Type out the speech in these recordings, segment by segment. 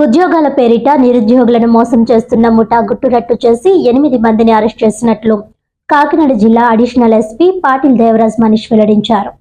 ఉద్యోగాల పేరిట నిరుద్యోగులను మోసం చేస్తున్న ముఠా గుట్టురట్టు చేసి 8 మందిని అరెస్ట్ చేసినట్లు కాకినాడ జిల్లా అడిషనల్ ఎస్పీ పాటిల్ దేవరాజ్ మనీష్ వెల్లడించారు.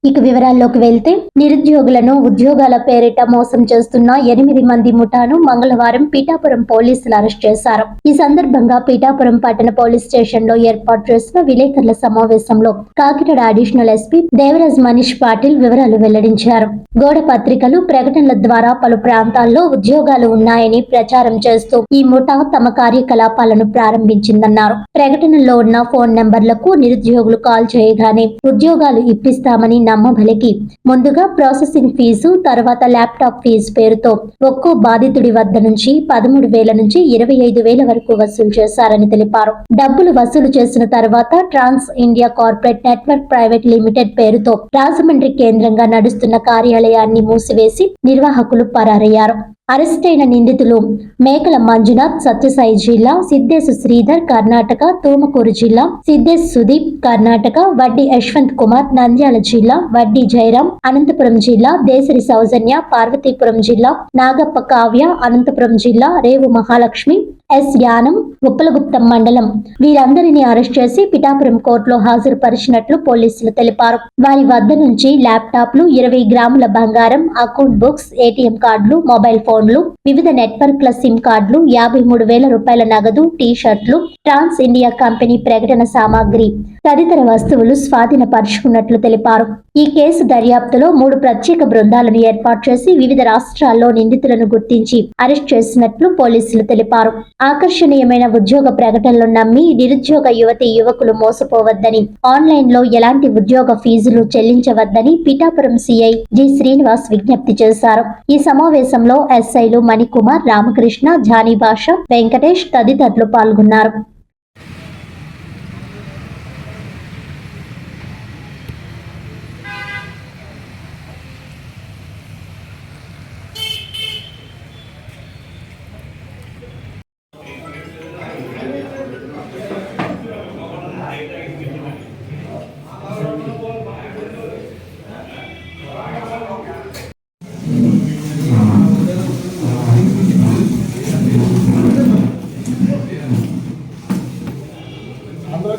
ఇక వివరాల్లోకి వెళ్తే నిరుద్యోగులను ఉద్యోగాల పేరిట మోసం చేస్తున్న 8 మంది ముఠాను మంగళవారం పీఠాపురం పోలీసులు అరెస్ట్ చేశారు. ఈ సందర్భంగా పీఠాపురం పట్టణ పోలీస్ స్టేషన్ లో ఏర్పాటు చేసిన విలేకరుల సమావేశంలో కాకినాడ అడిషనల్ ఎస్పీ దేవరాజ్ మనీష్ పాటిల్ వివరాలు వెల్లడించారు. గోడ పత్రికలు, ప్రకటనల ద్వారా పలు ప్రాంతాల్లో ఉద్యోగాలు ఉన్నాయని ప్రచారం చేస్తూ ఈ ముఠా తమ కార్యకలాపాలను ప్రారంభించిందన్నారు. ప్రకటనల్లో ఉన్న ఫోన్ నెంబర్లకు నిరుద్యోగులు కాల్ చేయగానే ఉద్యోగాలు ఇప్పిస్తామని నమ్మబలికి ముందుగా ప్రాసెసింగ్ ఫీజు, తర్వాత ల్యాప్టాప్ ఫీజు పేరుతో ఒక్కో బాధితుడి వద్ద నుంచి 13,000 నుంచి 25,000 వరకు వసూలు చేశారని తెలిపారు. డబ్బులు వసూలు చేసిన తర్వాత trans India corporate network private limited పేరుతో రాజమండ్రి కేంద్రంగా నడుస్తున్న కార్యాలయాన్ని మూసివేసి నిర్వాహకులు పరారయ్యారు. అరెస్ట్ అయిన నిందితులు మేకల మంజునాథ్ సత్యసాయి జిల్లా, సిద్దేశు శ్రీధర్ కర్ణాటక, తూమకూరు జిల్లా, సిద్దేశ్ సుదీప్ కర్ణాటక, వడ్డీ యశ్వంత్ కుమార్ నంద్యాల జిల్లా, వడ్డీ జయరాం అనంతపురం జిల్లా, దేశరి సౌజన్య పార్వతీపురం జిల్లా, నాగప్ప కావ్య అనంతపురం జిల్లా, రేవు మహాలక్ష్మి, ఎస్ యానం ఉప్పలగుప్తం మండలం వీరందరినీ అరెస్ట్ చేసి పిఠాపురం కోర్టులో హాజరుపరిచినట్లు పోలీసులు తెలిపారు. వారి వద్ద నుంచి ల్యాప్టాప్లు, 20 గ్రాముల బంగారం, అకౌంట్ బుక్స్, ఏటీఎం కార్డులు, మొబైల్ ఫోన్లు, వివిధ నెట్వర్క్ల సిమ్ కార్డులు, 53,000 రూపాయల నగదు, టీ షర్ట్లు, ట్రాన్స్ ఇండియా కంపెనీ ప్రకటన సామాగ్రి తదితర వస్తువులు స్వాధీనపరుచుకున్నట్లు తెలిపారు. ఈ కేసు దర్యాప్తులో 3 ప్రత్యేక బృందాలను ఏర్పాటు చేసి వివిధ రాష్ట్రాల్లో నిందితులను గుర్తించి అరెస్ట్ చేసినట్లు పోలీసులు తెలిపారు. ఆకర్షణీయమైన ఉద్యోగ ప్రకటనలు నమ్మి నిరుద్యోగ యువతి యువకులు మోసపోవద్దని, ఆన్లైన్ లో ఎలాంటి ఉద్యోగ ఫీజులు చెల్లించవద్దని పిఠాపురం సిఐ జి శ్రీనివాస్ విజ్ఞప్తి చేశారు. ఈ సమావేశంలో ఎస్ఐలు మణికుమార్, రామకృష్ణ, జానీ భాష, వెంకటేష్ తదితరులు పాల్గొన్నారు.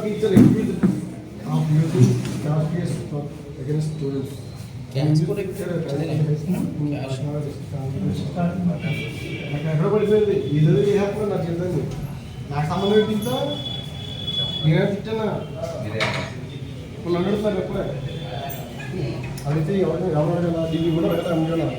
Teacher accused of using charges against students. నాకు ఎక్కడ పడిపోయింది ఇది హ్యాపీ నాకు చెప్పింది నాకు సంబంధం ఏంటితో నేనే తిట్టానా ఇప్పుడు అడుగుతున్నారు ఎప్పుడే అడిగితే ఎవరు ఢిల్లీ కూడా పెడతా అనుకున్నా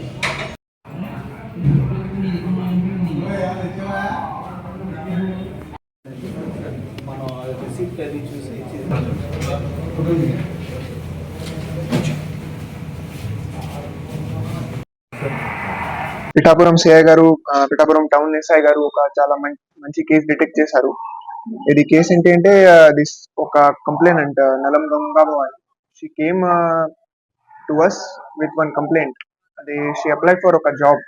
పిఠాపురం సిఐ గారు, పిఠాపురం టౌన్ ఎస్ఐ గారు ఒక చాలా మంచి కేసు డిటెక్ట్ చేశారు. ఇది కేసు ఏంటి అంటే దిస్ ఒక complaint Nalam Ganga Bhavani. She came to us with one complaint. అది షీ అప్లైడ్ ఫర్ ఒక జాబ్.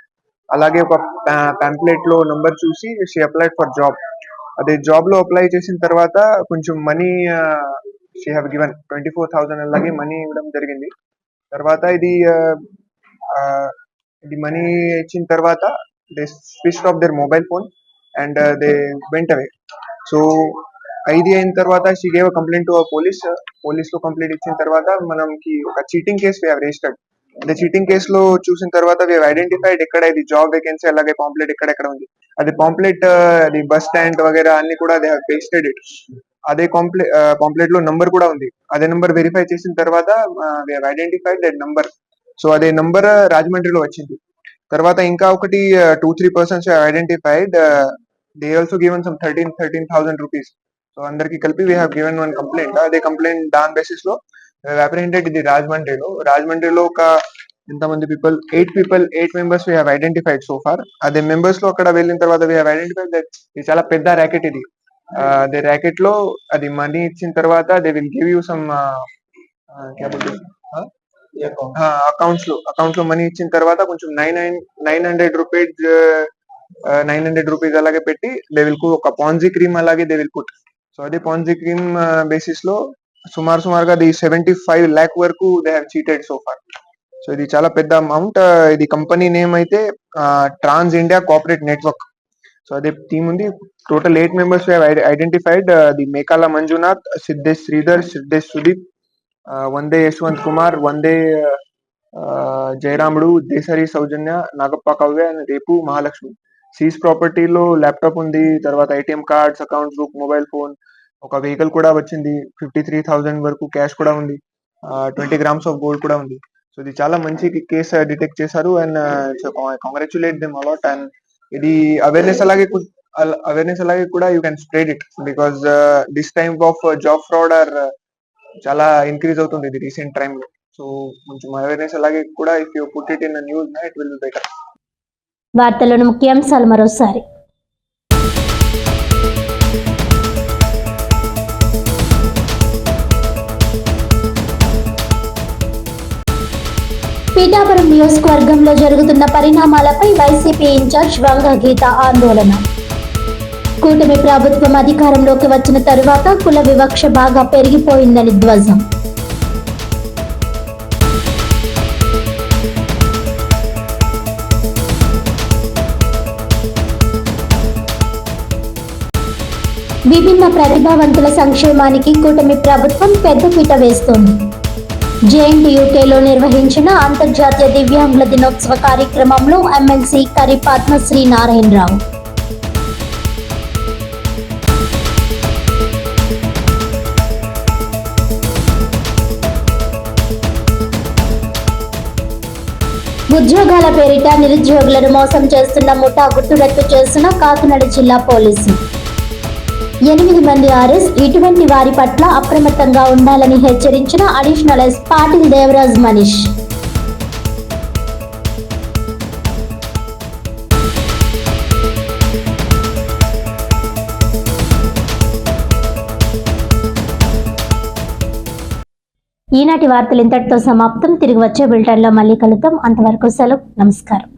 అలాగే ఒక పాంప్లెట్ లో నంబర్ చూసి షీ అప్లైడ్ ఫర్ జాబ్. అదే జాబ్ లో అప్లై చేసిన తర్వాత కొంచెం మనీ షీ హ్యావ్ గివెన్ 24,000 అలాగే మనీ ఇవ్వడం జరిగింది. తర్వాత ఇది మనీ ఇచ్చిన తర్వాత they switched off their mobile phone and they went away. So ఇది అయిన తర్వాత she gave complaint to police లో కంప్లైంట్ ఇచ్చిన తర్వాత మనకి ఒక cheating case we have registered. అదే చీటింగ్ కేసులో చూసిన తర్వాత వి హావ్ ఐడెంటిఫైడ్ ఎక్కడ ఇది జాబ్ వేకెన్సీ అలాగే పాంప్లెట్ ఎక్కడ ఉంది. అది పాంప్లెట్ అది బస్ స్టాండ్ వగేరా అన్ని కూడా దే హావ్ పేస్టెడ్ ఇట్. అదే పాంప్లెట్ లో నంబర్ కూడా ఉంది. అదే నంబర్ వెరిఫై చేసిన తర్వాత we have identified that number. So అదే నంబర్ రాజమండ్రిలో వచ్చింది. తర్వాత ఇంకా ఒకటి 2-3 persons identified. They also given some 13,000 rupees. So అందరికి కలిపి we have given one complaint. అదే కంప్లైంట్ దాని బేసిస్ లో అప్రహెండెడ్ ఇది రాజమండ్రిలో ఒక ఎంతమంది people 8 members we have identified so far. అదే మెంబర్స్ లో అక్కడ వెళ్ళిన తర్వాత వీ హావ్ ఐడెంటిఫైడ్ దట్ ఇది చాలా పెద్ద ర్యాకెట్ ఇది. అదే ర్యాకెట్ లో అది మనీ ఇచ్చిన తర్వాత they will give you some accounts లో మనీ ఇచ్చిన తర్వాత కొంచెం 900 రూపీస్ అలాగే పెట్టి దే విల్ ఒక పాన్జీ క్రీమ్ అలాగే దే విల్ పుట్. సో అదే పాన్జీ క్రీమ్ బేసిస్ లో సుమారుగా 75 lakh వరకు they have cheated so far. So ఇది చాలా పెద్ద అమౌంట్. ఇది కంపెనీ నేమ్ అయితే trans India cooperate network. So అదే టీమ్ ఉంది. Total 8 members identified. The Mekala Manjunath, Siddhesh Sridhar, Siddhesh Sudeep, Vande Yashwanth Kumar, Vande Jayaramudu, Desari Soujanya, Nagappa Kavya and Repu Mahalakshmi. Seize ప్రాపర్టీలో ల్యాప్టాప్ ఉంది, తర్వాత ATM cards, accounts book, mobile phone, ఒక వెహికల్ కూడా వచ్చింది. 53,000 వరకు క్యాష్ కూడా ఉంది. 20 grams ఆఫ్ గోల్డ్ కూడా ఉంది. సో ఇది చాలా మంచి కేసు డిటెక్ట్ చేశారు and congratulate them a lot. And ఇది అవేర్నెస్ అలాగే కూడా you can spread it because this time of job fraud are చాలా ఇంక్రీజ్ అవుతుంది ఇది రీసెంట్ టైమ్ లో. సో కొంచెం అవేర్నెస్ అలాగే కూడా if you put it in news it will be better. వార్తలను ముఖ్యాంశాలు మరోసారి. పీఠాపురం నియోజకవర్గంలో జరుగుతున్న పరిణామాలపై వైసీపీ ఇన్ఛార్జ్ వంగ గీత ఆందోళన. కూటమి ప్రభుత్వం అధికారంలోకి వచ్చిన తరువాత కుల వివక్ష బాగా పెరిగిపోయిందని ధ్వజం. విభిన్న ప్రతిభావంతుల సంక్షేమానికి కూటమి ప్రభుత్వం పెద్దపీట వేస్తోంది. జేఎన్టీయూకేలో నిర్వహించిన అంతర్జాతీయ దివ్యాంగుల దినోత్సవ కార్యక్రమంలో ఎమ్మెల్సీ కరి పద్మశ్రీ నారాయణరావు. ఉద్యోగాల పేరిట నిరుద్యోగులను మోసం చేస్తున్న ముఠా గుట్టురట్టు చేసిన కాకినాడ జిల్లా పోలీసులు. 8 మంది అరెస్ట్. ఇటువంటి వారి పట్ల అప్రమత్తంగా ఉండాలని హెచ్చరించిన అడిషనల్ ఎస్పీ పాటిల్ దేవరాజ్ మనీష్. ఈనాటి వార్తలు ఇంతటితో సమాప్తం. తిరిగి వచ్చే బులెటిన్లో మళ్ళీ కలుద్దాం. అంతవరకు సెలవు. నమస్కారం.